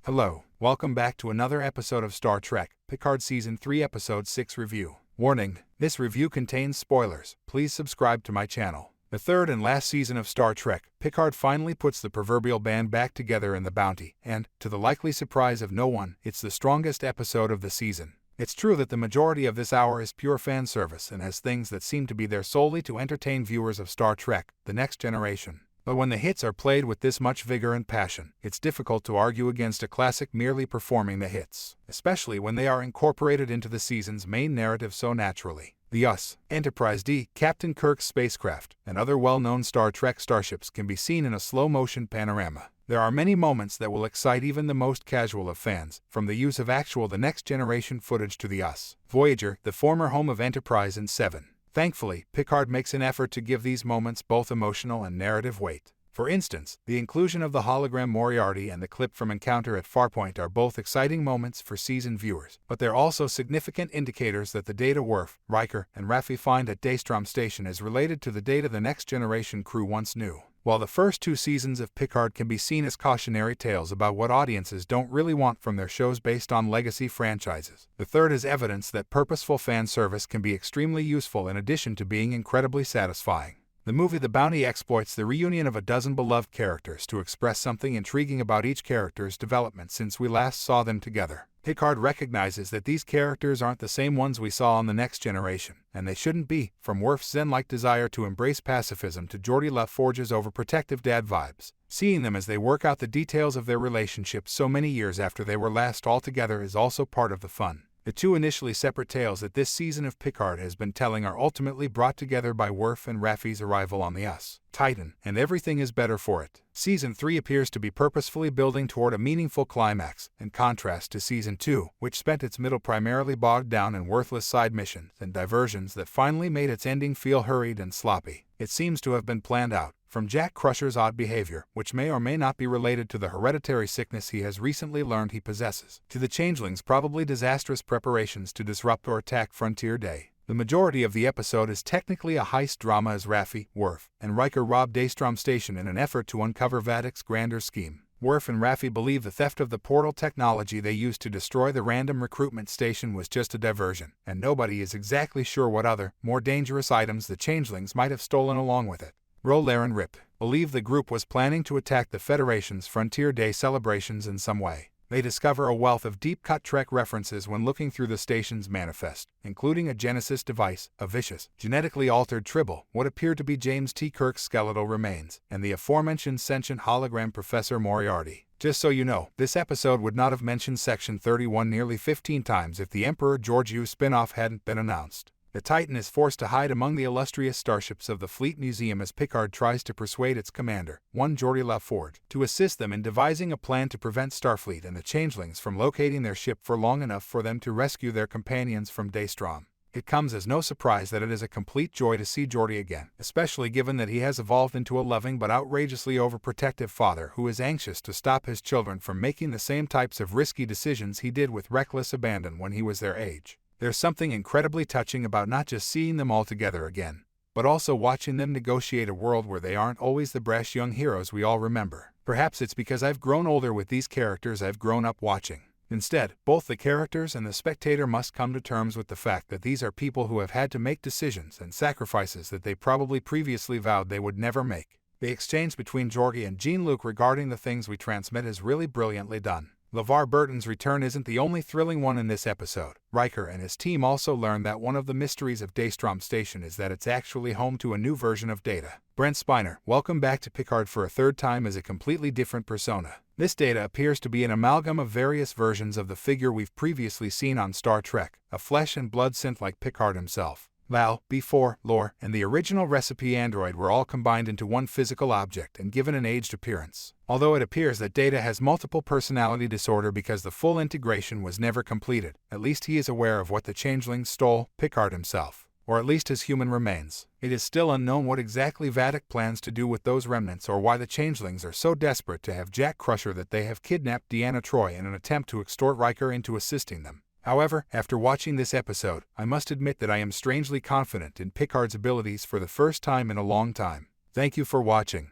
Hello, welcome back to another episode of Star Trek, Picard Season 3 Episode 6 Review. Warning, this review contains spoilers. Please subscribe to my channel. The third and last season of Star Trek, Picard finally puts the proverbial band back together in the Bounty, and, to the likely surprise of no one, it's the strongest episode of the season. It's true that the majority of this hour is pure fan service and has things that seem to be there solely to entertain viewers of Star Trek, The Next Generation. But when the hits are played with this much vigor and passion, it's difficult to argue against a classic merely performing the hits, especially when they are incorporated into the season's main narrative so naturally. The US, Enterprise D, Captain Kirk's spacecraft, and other well-known Star Trek starships can be seen in a slow-motion panorama. There are many moments that will excite even the most casual of fans, from the use of actual The Next Generation footage to the US, Voyager, the former home of Enterprise and Seven. Thankfully, Picard makes an effort to give these moments both emotional and narrative weight. For instance, the inclusion of the hologram Moriarty and the clip from Encounter at Farpoint are both exciting moments for seasoned viewers, but they're also significant indicators that the data Worf, Riker, and Raffi find at Daystrom Station is related to the data the Next Generation crew once knew. While the first two seasons of Picard can be seen as cautionary tales about what audiences don't really want from their shows based on legacy franchises, the third is evidence that purposeful fan service can be extremely useful in addition to being incredibly satisfying. The movie The Bounty exploits the reunion of a dozen beloved characters to express something intriguing about each character's development since we last saw them together. Picard recognizes that these characters aren't the same ones we saw on The Next Generation, and they shouldn't be, from Worf's zen-like desire to embrace pacifism to Geordi LaForge's overprotective dad vibes. Seeing them as they work out the details of their relationship so many years after they were last all together is also part of the fun. The two initially separate tales that this season of Picard has been telling are ultimately brought together by Worf and Raffi's arrival on the US, Titan, and everything is better for it. Season 3 appears to be purposefully building toward a meaningful climax, in contrast to Season 2, which spent its middle primarily bogged down in worthless side missions and diversions that finally made its ending feel hurried and sloppy. It seems to have been planned out, from Jack Crusher's odd behavior, which may or may not be related to the hereditary sickness he has recently learned he possesses, to the Changeling's probably disastrous preparations to disrupt or attack Frontier Day. The majority of the episode is technically a heist drama as Raffi, Worf, and Riker rob Daystrom Station in an effort to uncover Vadick's grander scheme. Worf and Raffi believe the theft of the portal technology they used to destroy the random recruitment station was just a diversion, and nobody is exactly sure what other, more dangerous items the Changelings might have stolen along with it. Roller and Rip believe the group was planning to attack the Federation's Frontier Day celebrations in some way. They discover a wealth of deep-cut Trek references when looking through the station's manifest, including a Genesis device, a vicious, genetically altered tribble, what appeared to be James T. Kirk's skeletal remains, and the aforementioned sentient hologram Professor Moriarty. Just so you know, this episode would not have mentioned Section 31 nearly 15 times if the Emperor George U spin-off hadn't been announced. The Titan is forced to hide among the illustrious starships of the Fleet Museum as Picard tries to persuade its commander, one Geordi LaForge, to assist them in devising a plan to prevent Starfleet and the Changelings from locating their ship for long enough for them to rescue their companions from Daystrom. It comes as no surprise that it is a complete joy to see Geordi again, especially given that he has evolved into a loving but outrageously overprotective father who is anxious to stop his children from making the same types of risky decisions he did with reckless abandon when he was their age. There's something incredibly touching about not just seeing them all together again, but also watching them negotiate a world where they aren't always the brash young heroes we all remember. Perhaps it's because I've grown older with these characters I've grown up watching. Instead, both the characters and the spectator must come to terms with the fact that these are people who have had to make decisions and sacrifices that they probably previously vowed they would never make. The exchange between Geordi and Jean-Luc regarding the things we transmit is really brilliantly done. LeVar Burton's return isn't the only thrilling one in this episode. Riker and his team also learn that one of the mysteries of Daystrom Station is that it's actually home to a new version of Data. Brent Spiner, welcome back to Picard for a third time as a completely different persona. This Data appears to be an amalgam of various versions of the figure we've previously seen on Star Trek, a flesh and blood synth like Picard himself. Val, B4, Lore, and the original recipe android were all combined into one physical object and given an aged appearance. Although it appears that Data has multiple personality disorder because the full integration was never completed, at least he is aware of what the Changelings stole, Picard himself, or at least his human remains. It is still unknown what exactly Vadick plans to do with those remnants or why the Changelings are so desperate to have Jack Crusher that they have kidnapped Deanna Troi in an attempt to extort Riker into assisting them. However, after watching this episode, I must admit that I am strangely confident in Picard's abilities for the first time in a long time. Thank you for watching.